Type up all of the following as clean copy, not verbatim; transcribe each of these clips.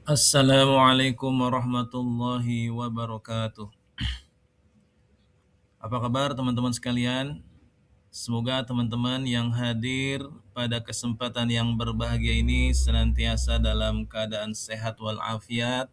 Assalamualaikum warahmatullahi wabarakatuh. Apa kabar teman-teman sekalian? Semoga teman-teman yang hadir pada kesempatan yang berbahagia ini senantiasa dalam keadaan sehat walafiat,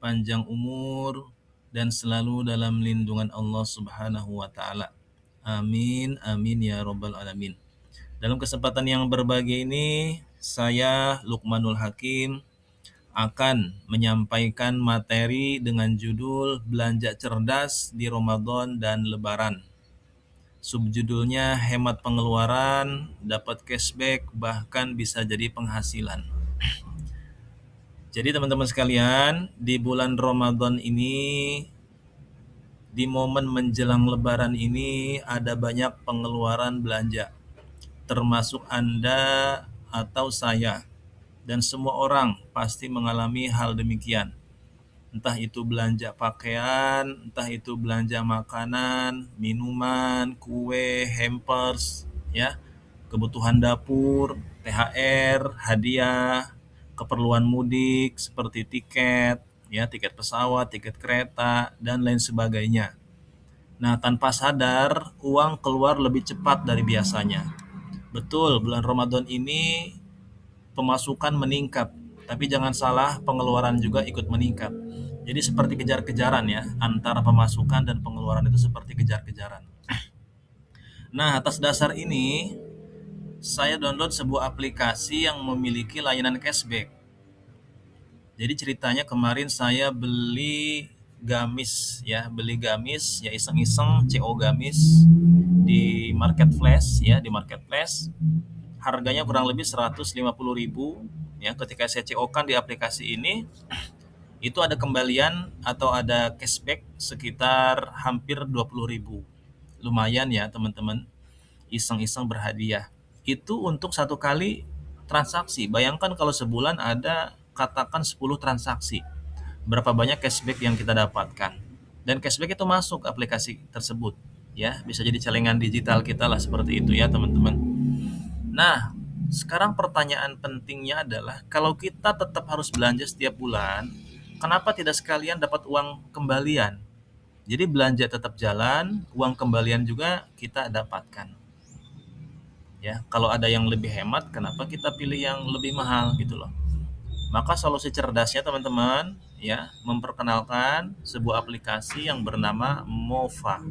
panjang umur, dan selalu dalam lindungan Allah Subhanahu wa taala. Amin amin ya robbal alamin. Dalam kesempatan yang berbahagia ini, saya Lukmanul Hakim akan menyampaikan materi dengan judul Belanja Cerdas di Ramadan dan Lebaran. Subjudulnya hemat pengeluaran, dapat cashback, bahkan bisa jadi penghasilan. Jadi teman-teman sekalian, di bulan Ramadan ini, di momen menjelang Lebaran ini ada banyak pengeluaran belanja, termasuk Anda atau saya, dan semua orang pasti mengalami hal demikian. Entah itu belanja pakaian, entah itu belanja makanan, minuman, kue, hampers, ya, kebutuhan dapur, THR, hadiah, keperluan mudik seperti tiket, ya, tiket pesawat, tiket kereta, dan lain sebagainya. Nah, tanpa sadar, uang keluar lebih cepat dari biasanya. Betul, bulan Ramadan ini pemasukan meningkat, tapi jangan salah, pengeluaran juga ikut meningkat. Jadi seperti kejar-kejaran ya, antara pemasukan dan pengeluaran itu seperti kejar-kejaran. Nah, atas dasar ini, saya download sebuah aplikasi yang memiliki layanan cashback. Jadi ceritanya kemarin saya beli gamis ya, iseng-iseng CO gamis di marketplace ya, di marketplace. Harganya kurang lebih 150.000 ya. Ketika saya CO-kan di aplikasi ini, itu ada kembalian atau ada cashback sekitar hampir 20.000. Lumayan ya teman-teman, iseng-iseng berhadiah. Itu untuk satu kali transaksi. Bayangkan kalau sebulan ada katakan 10 transaksi. Berapa banyak cashback yang kita dapatkan. Dan cashback itu masuk aplikasi tersebut. Ya, bisa jadi celengan digital kita lah seperti itu ya teman-teman. Nah, sekarang pertanyaan pentingnya adalah kalau kita tetap harus belanja setiap bulan, kenapa tidak sekalian dapat uang kembalian? Jadi belanja tetap jalan, uang kembalian juga kita dapatkan. Ya, kalau ada yang lebih hemat, kenapa kita pilih yang lebih mahal gitu loh. Maka solusi cerdasnya teman-teman, ya, memperkenalkan sebuah aplikasi yang bernama Mova.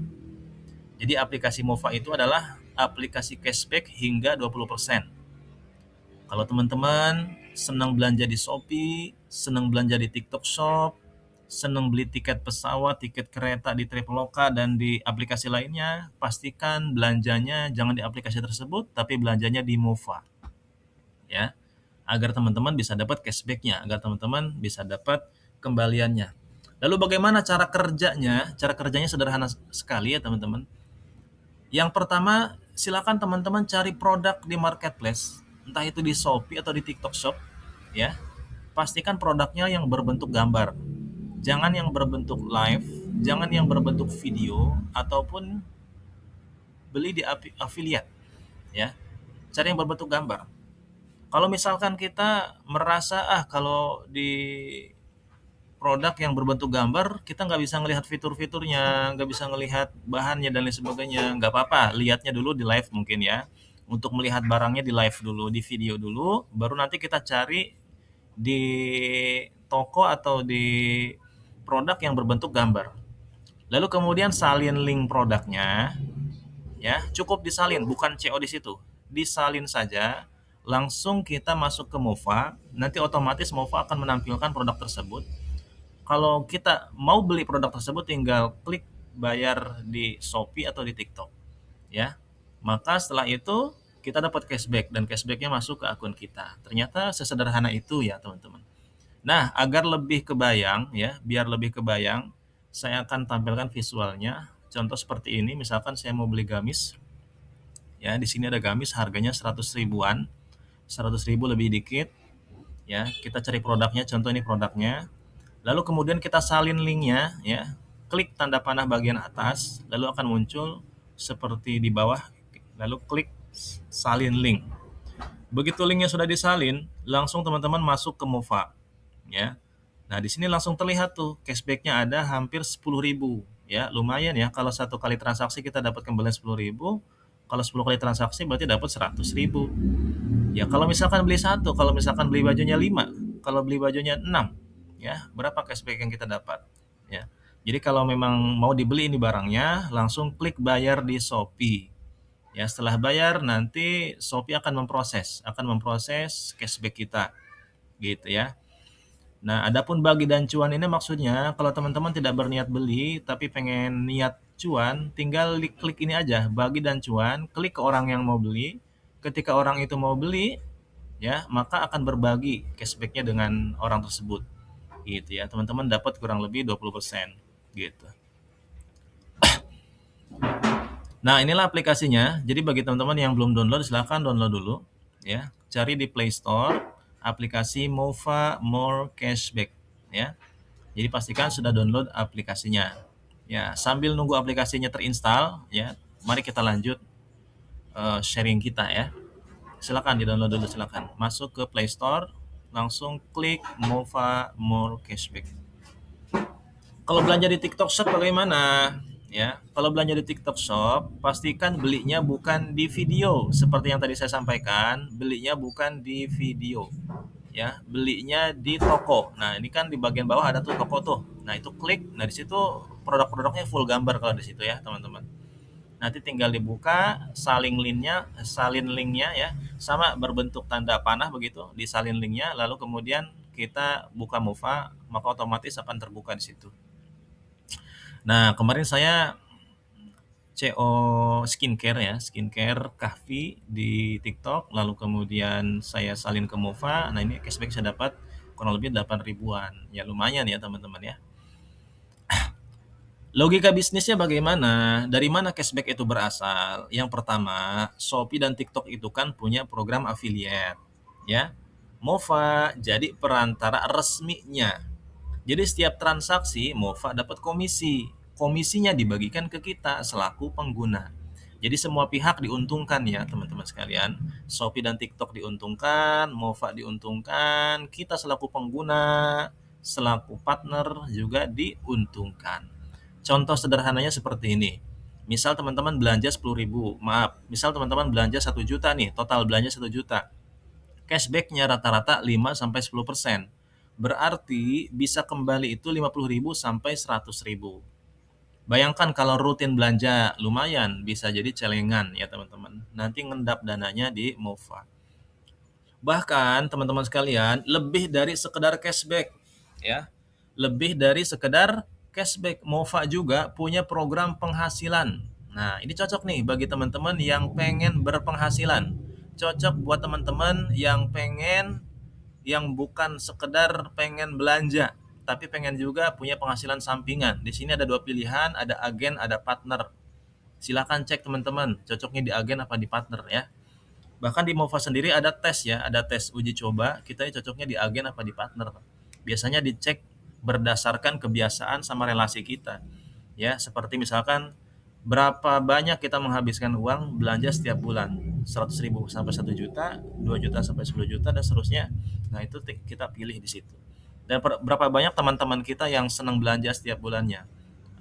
Jadi aplikasi Mova itu adalah aplikasi cashback hingga 20%. Kalau teman-teman senang belanja di Shopee, senang belanja di TikTok Shop, senang beli tiket pesawat, tiket kereta di Traveloka dan di aplikasi lainnya, pastikan belanjanya jangan di aplikasi tersebut, tapi belanjanya di Mova, ya, agar teman-teman bisa dapat cashbacknya, agar teman-teman bisa dapat kembaliannya. Lalu bagaimana cara kerjanya? Cara kerjanya sederhana sekali ya teman-teman. Yang pertama, silakan teman-teman cari produk di marketplace, entah itu di Shopee atau di TikTok Shop, ya. Pastikan produknya yang berbentuk gambar. Jangan yang berbentuk live, jangan yang berbentuk video ataupun beli di affiliate, ya. Cari yang berbentuk gambar. Kalau misalkan kita merasa kalau di produk yang berbentuk gambar kita nggak bisa ngelihat fitur-fiturnya, nggak bisa ngelihat bahannya dan lain sebagainya, nggak apa-apa, lihatnya dulu di live mungkin ya. Untuk melihat barangnya di live dulu, di video dulu, baru nanti kita cari di toko atau di produk yang berbentuk gambar. Lalu kemudian salin link produknya, ya, cukup disalin, bukan CO di situ. Disalin saja, langsung kita masuk ke Mova, nanti otomatis Mova akan menampilkan produk tersebut. Kalau kita mau beli produk tersebut tinggal klik bayar di Shopee atau di TikTok, ya. Maka setelah itu kita dapat cashback dan cashbacknya masuk ke akun kita. Ternyata sesederhana itu ya teman-teman. Nah, agar lebih kebayang ya, biar lebih kebayang, saya akan tampilkan visualnya. Contoh seperti ini, misalkan saya mau beli gamis, ya, di sini ada gamis harganya 100 ribuan, 100 ribu lebih dikit, ya. Kita cari produknya, contoh ini produknya. Lalu kemudian kita salin linknya, ya. Klik tanda panah bagian atas, lalu akan muncul seperti di bawah, lalu klik salin link. Begitu linknya sudah disalin, langsung teman-teman masuk ke Mova, ya. Nah, di sini langsung terlihat tuh cashback-nya ada hampir 10.000 ya. Lumayan ya kalau satu kali transaksi kita dapat kembalian 10.000, kalau 10 kali transaksi berarti dapat 100.000. Ya, kalau misalkan beli satu, kalau misalkan beli bajunya 5, kalau beli bajunya 6, ya, berapa cashback yang kita dapat? Ya. Jadi kalau memang mau dibeli ini barangnya, langsung klik bayar di Shopee. Ya, setelah bayar nanti Shopee akan memproses cashback kita, gitu ya. Nah, adapun bagi dan cuan ini maksudnya kalau teman-teman tidak berniat beli tapi pengen niat cuan, tinggal klik ini aja, bagi dan cuan, klik ke orang yang mau beli. Ketika orang itu mau beli, ya, maka akan berbagi cashbacknya dengan orang tersebut. Gitu ya. Teman-teman dapat kurang lebih 20% gitu. Nah, inilah aplikasinya. Jadi bagi teman-teman yang belum download, silahkan download dulu ya. Cari di Play Store aplikasi Mova More Cashback ya. Jadi pastikan sudah download aplikasinya. Ya, sambil nunggu aplikasinya terinstall ya, mari kita lanjut sharing kita ya. Silakan di-download dulu silakan. Masuk ke Play Store, langsung klik Mova More Cashback. Kalau belanja di TikTok Shop bagaimana? Ya, kalau belanja di TikTok Shop, pastikan belinya bukan di video. Seperti yang tadi saya sampaikan, belinya bukan di video. Ya, belinya di toko. Nah, ini kan di bagian bawah ada tuh toko tuh. Nah, itu klik. Nah, di situ produk-produknya full gambar kalau di situ ya, teman-teman. Nanti tinggal dibuka, salin linknya ya, sama berbentuk tanda panah begitu, disalin linknya, lalu kemudian kita buka Mova, maka otomatis akan terbuka di situ. Nah, kemarin saya CO skincare ya, skincare Kahvi di TikTok, lalu kemudian saya salin ke Mova. Nah, ini cashback saya dapat kurang lebih 8 ribuan. Ya lumayan ya teman-teman ya. Logika bisnisnya bagaimana? Dari mana cashback itu berasal? Yang pertama, Shopee dan TikTok itu kan punya program affiliate, ya. Mova jadi perantara resminya. Jadi setiap transaksi Mova dapat komisi. Komisinya dibagikan ke kita selaku pengguna. Jadi semua pihak diuntungkan ya teman-teman sekalian. Shopee dan TikTok diuntungkan, Mova diuntungkan, kita selaku pengguna, selaku partner juga diuntungkan. Contoh sederhananya seperti ini. Misal teman-teman belanja 10.000, maaf, misal teman-teman belanja 1 juta nih, total belanja 1 juta. Cashbacknya rata-rata 5-10%. Berarti bisa kembali itu 50.000 sampai 100.000. Bayangkan kalau rutin belanja lumayan bisa jadi celengan ya teman-teman. Nanti ngendap dananya di Mova. Bahkan teman-teman sekalian, lebih dari sekedar cashback ya. Lebih dari sekedar cashback, Mova juga punya program penghasilan. Nah, ini cocok nih bagi teman-teman yang pengen berpenghasilan. Cocok buat teman-teman yang bukan sekedar pengen belanja, tapi pengen juga punya penghasilan sampingan. Di sini ada dua pilihan, ada agen, ada partner. Silakan cek teman-teman, cocoknya di agen apa di partner ya. Bahkan di Mova sendiri ada tes ya, ada tes uji coba, kita cocoknya di agen apa di partner. Biasanya dicek berdasarkan kebiasaan sama relasi kita. Ya, seperti misalkan berapa banyak kita menghabiskan uang belanja setiap bulan. 100.000 sampai 1 juta, 2 juta sampai 10 juta dan seterusnya. Nah, itu kita pilih di situ. Dan berapa banyak teman-teman kita yang senang belanja setiap bulannya.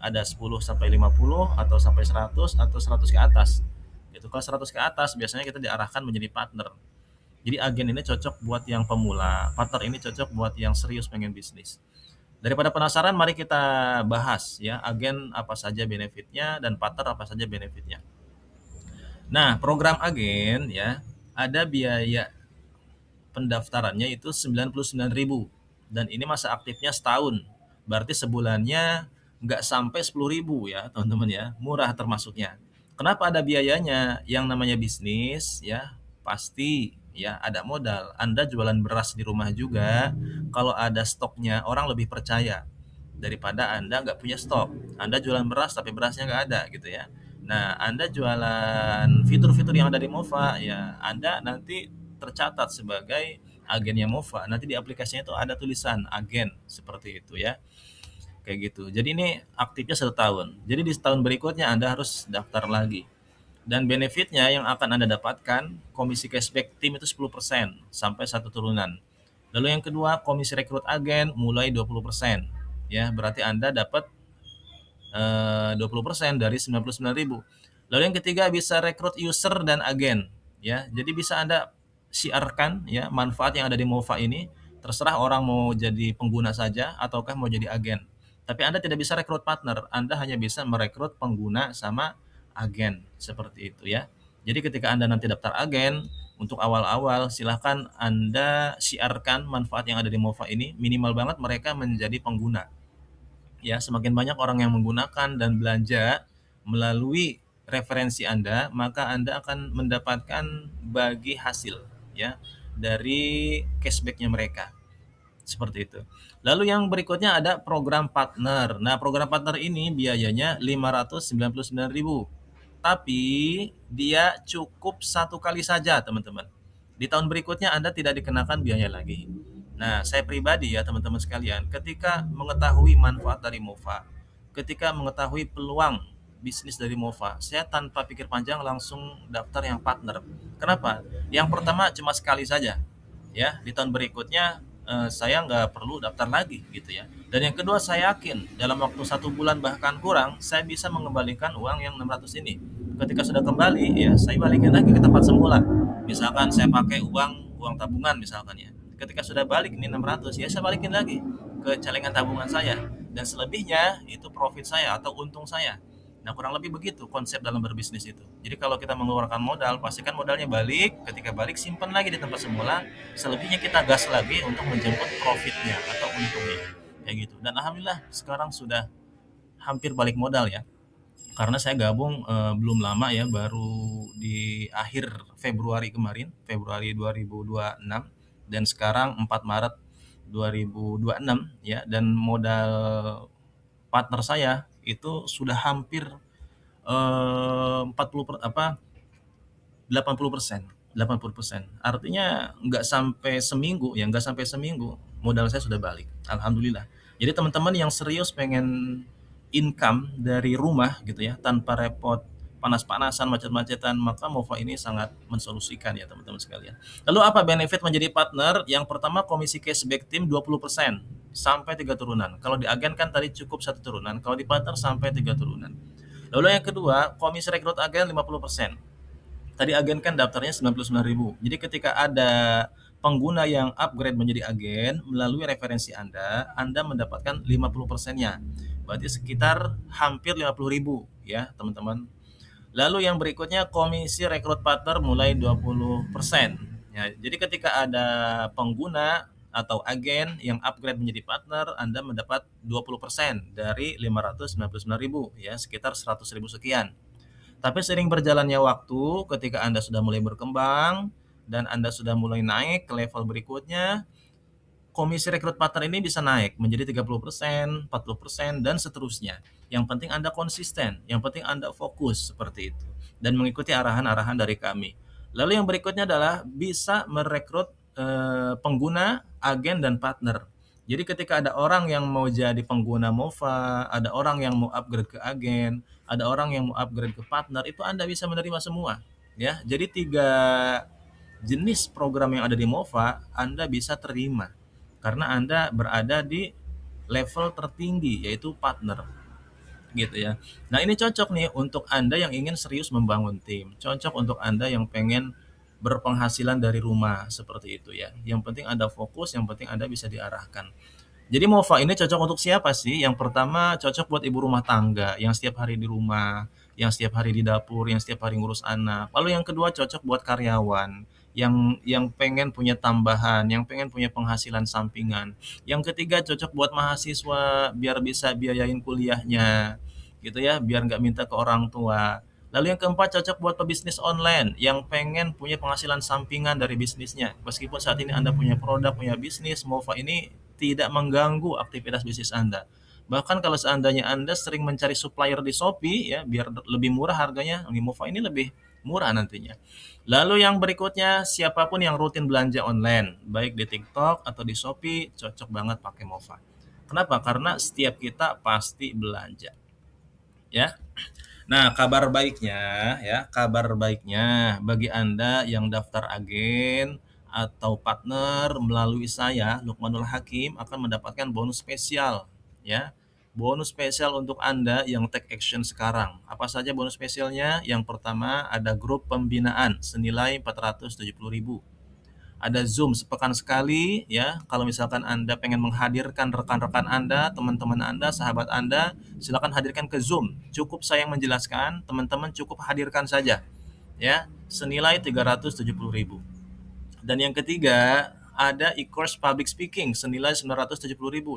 Ada 10 sampai 50 atau sampai 100 atau 100 ke atas. Itu kalau 100 ke atas biasanya kita diarahkan menjadi partner. Jadi agen ini cocok buat yang pemula, partner ini cocok buat yang serius pengen bisnis. Daripada penasaran, mari kita bahas ya agen apa saja benefitnya dan partner apa saja benefitnya. Nah, program agen ya ada biaya pendaftarannya itu 99.000 dan ini masa aktifnya setahun. Berarti sebulannya nggak sampai 10.000 ya teman-teman ya, murah termasuknya. Kenapa ada biayanya? Yang namanya bisnis ya pasti ya ada modal. Anda jualan beras di rumah juga, kalau ada stoknya orang lebih percaya daripada Anda nggak punya stok. Anda jualan beras tapi berasnya nggak ada gitu ya. Nah, Anda jualan fitur-fitur yang ada di Mova ya, Anda nanti tercatat sebagai agennya Mova. Nanti di aplikasinya itu ada tulisan agen seperti itu ya. Kayak gitu. Jadi ini aktifnya 1 tahun. Jadi di tahun berikutnya Anda harus daftar lagi. Dan benefitnya yang akan Anda dapatkan, komisi cashback tim itu 10% sampai 1 turunan. Lalu yang kedua, komisi rekrut agen mulai 20%. Ya, berarti Anda dapat 20% dari 99.000. Lalu yang ketiga bisa rekrut user dan agen, ya. Jadi bisa Anda siarkan ya manfaat yang ada di Mova ini, terserah orang mau jadi pengguna saja ataukah mau jadi agen. Tapi Anda tidak bisa rekrut partner, Anda hanya bisa merekrut pengguna sama agen, seperti itu ya. Jadi ketika Anda nanti daftar agen, untuk awal-awal silahkan Anda siarkan manfaat yang ada di Mova ini, minimal banget mereka menjadi pengguna. Ya, semakin banyak orang yang menggunakan dan belanja melalui referensi Anda, maka Anda akan mendapatkan bagi hasil ya dari cashbacknya mereka. Seperti itu. Lalu yang berikutnya ada program partner. Nah, program partner ini biayanya 599.000. Tapi dia cukup satu kali saja, teman-teman. Di tahun berikutnya Anda tidak dikenakan biaya lagi. Nah, saya pribadi ya teman-teman sekalian, ketika mengetahui manfaat dari Mova, ketika mengetahui peluang bisnis dari Mova, saya tanpa pikir panjang langsung daftar yang partner. Kenapa? Yang pertama cuma sekali saja, ya. Di tahun berikutnya saya nggak perlu daftar lagi gitu ya. Dan yang kedua saya yakin dalam waktu 1 bulan bahkan kurang, saya bisa mengembalikan uang yang 600 ini. Ketika sudah kembali, ya saya balikin lagi ke tempat semula. Misalkan saya pakai uang tabungan misalkan ya, ketika sudah balik ini 600 ya saya balikin lagi ke celengan tabungan saya, dan selebihnya itu profit saya atau untung saya. Nah, kurang lebih begitu konsep dalam berbisnis itu. Jadi kalau kita mengeluarkan modal, pastikan modalnya balik, ketika balik simpan lagi di tempat semula, selebihnya kita gas lagi untuk menjemput profitnya atau untungnya. Kayak gitu. Dan alhamdulillah sekarang sudah hampir balik modal ya. Karena saya gabung belum lama ya, baru di akhir Februari kemarin, Februari 2026, dan sekarang 4 Maret 2026 ya, dan modal partner saya itu sudah hampir 40 apa 80%. 80%. Artinya nggak sampai seminggu ya, nggak sampai seminggu modal saya sudah balik. Alhamdulillah. Jadi teman-teman yang serius pengen income dari rumah gitu ya, tanpa repot panas-panasan, macet-macetan, maka Mova ini sangat mensolusikan ya teman-teman sekalian. Lalu apa benefit menjadi partner? Yang pertama, komisi cashback tim 20% sampai 3 turunan. Kalau di agen kan tadi cukup 1 turunan, kalau di partner sampai 3 turunan. Lalu yang kedua, komisi rekrut agen 50%. Tadi agen kan daftarnya 99.000. Jadi ketika ada pengguna yang upgrade menjadi agen melalui referensi Anda mendapatkan 50%-nya. Berarti sekitar hampir 50.000 ya, teman-teman. Lalu yang berikutnya komisi rekrut partner mulai 20%. Ya, jadi ketika ada pengguna atau agen yang upgrade menjadi partner, Anda mendapat 20% dari 599.000 ya, sekitar 100.000 sekian. Tapi sering berjalannya waktu, ketika Anda sudah mulai berkembang dan Anda sudah mulai naik ke level berikutnya, komisi rekrut partner ini bisa naik menjadi 30%, 40%, dan seterusnya. Yang penting Anda konsisten, yang penting Anda fokus seperti itu dan mengikuti arahan-arahan dari kami. Lalu yang berikutnya adalah bisa merekrut pengguna, agen, dan partner. Jadi ketika ada orang yang mau jadi pengguna Mova, ada orang yang mau upgrade ke agen, ada orang yang mau upgrade ke partner, itu Anda bisa menerima semua. Ya, jadi 3 jenis program yang ada di Mova Anda bisa terima karena Anda berada di level tertinggi yaitu partner gitu ya. Nah, ini cocok nih untuk Anda yang ingin serius membangun tim. Cocok untuk Anda yang pengen berpenghasilan dari rumah seperti itu ya. Yang penting Anda fokus, yang penting Anda bisa diarahkan. Jadi Mova ini cocok untuk siapa sih? Yang pertama cocok buat ibu rumah tangga yang setiap hari di rumah, yang setiap hari di dapur, yang setiap hari ngurus anak. Lalu yang kedua cocok buat karyawan yang pengen punya tambahan, yang pengen punya penghasilan sampingan. Yang ketiga cocok buat mahasiswa biar bisa biayain kuliahnya, gitu ya, biar nggak minta ke orang tua. Lalu yang keempat cocok buat pebisnis online yang pengen punya penghasilan sampingan dari bisnisnya. Meskipun saat ini Anda punya produk, punya bisnis, Mova ini tidak mengganggu aktivitas bisnis Anda. Bahkan kalau seandainya Anda sering mencari supplier di Shopee ya, biar lebih murah harganya, di Mova ini lebih murah nantinya. Lalu yang berikutnya, siapapun yang rutin belanja online, baik di TikTok atau di Shopee, cocok banget pakai Mova. Kenapa? Karena setiap kita pasti belanja, ya. Nah, kabar baiknya bagi Anda yang daftar agen atau partner melalui saya, Lukmanul Hakim, akan mendapatkan bonus spesial, ya. Bonus spesial untuk Anda yang take action sekarang. Apa saja bonus spesialnya? Yang pertama ada grup pembinaan senilai 470.000. Ada Zoom sepekan sekali, ya. Kalau misalkan Anda pengen menghadirkan rekan-rekan Anda, teman-teman Anda, sahabat Anda, silakan hadirkan ke Zoom. Cukup saya yang menjelaskan, teman-teman cukup hadirkan saja, ya. Senilai 370.000. Dan yang ketiga, ada e-course public speaking senilai 970.000.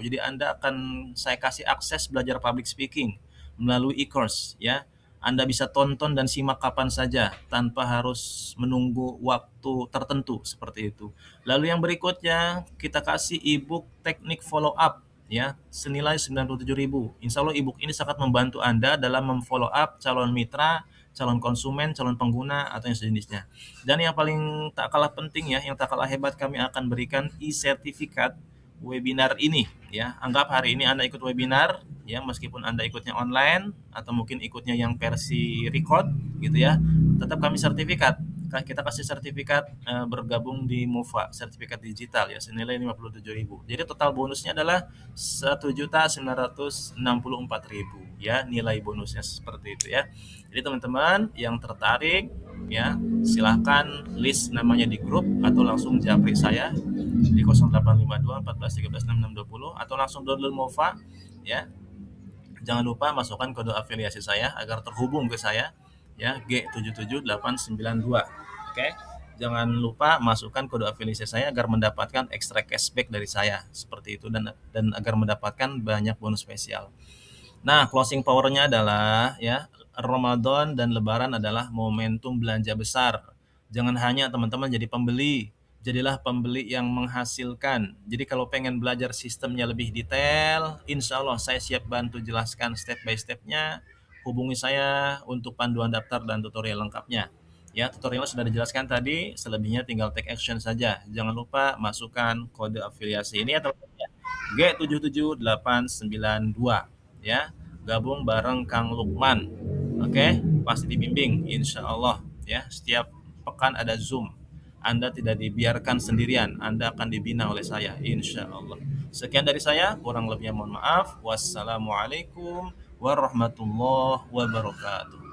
Jadi Anda akan saya kasih akses belajar public speaking melalui e-course, ya. Anda bisa tonton dan simak kapan saja tanpa harus menunggu waktu tertentu seperti itu. Lalu yang berikutnya kita kasih e-book teknik follow up, ya, senilai 97.000. Insya Allah e-book ini sangat membantu Anda dalam memfollow up calon mitra, calon konsumen, calon pengguna atau yang sejenisnya. Dan yang paling tak kalah penting, ya, yang tak kalah hebat, kami akan berikan e-sertifikat webinar ini, ya. Anggap hari ini Anda ikut webinar, ya, meskipun Anda ikutnya online atau mungkin ikutnya yang versi record gitu, ya. Tetap kami sertifikat. Kita kasih sertifikat bergabung di MOVA, sertifikat digital, ya, senilai 57.000. Jadi total bonusnya adalah 1.964.000, ya, nilai bonusnya seperti itu, ya. Jadi teman-teman yang tertarik, ya, silahkan list namanya di grup atau langsung japri saya di 0852 14 13 6620 atau langsung download MOVA, ya. Jangan lupa masukkan kode afiliasi saya agar terhubung ke saya, ya, G77892. Oke. Jangan lupa masukkan kode afiliasi saya agar mendapatkan ekstra cashback dari saya seperti itu, dan agar mendapatkan banyak bonus spesial. Nah, closing powernya adalah, ya, Ramadan dan Lebaran adalah momentum belanja besar. Jangan hanya teman-teman jadi pembeli, jadilah pembeli yang menghasilkan. Jadi kalau pengen belajar sistemnya lebih detail, insya Allah saya siap bantu jelaskan step by stepnya. Hubungi saya untuk panduan daftar dan tutorial lengkapnya. Ya, tutorialnya sudah dijelaskan tadi, selebihnya tinggal take action saja. Jangan lupa masukkan kode afiliasi ini ya teman-teman. G77892, ya. Gabung bareng Kang Lukman. Oke, pasti dibimbing insya Allah, ya. Setiap pekan ada Zoom. Anda tidak dibiarkan sendirian, Anda akan dibina oleh saya insya Allah. Sekian dari saya, kurang lebihnya mohon maaf. Wassalamualaikum warahmatullahi wabarakatuh.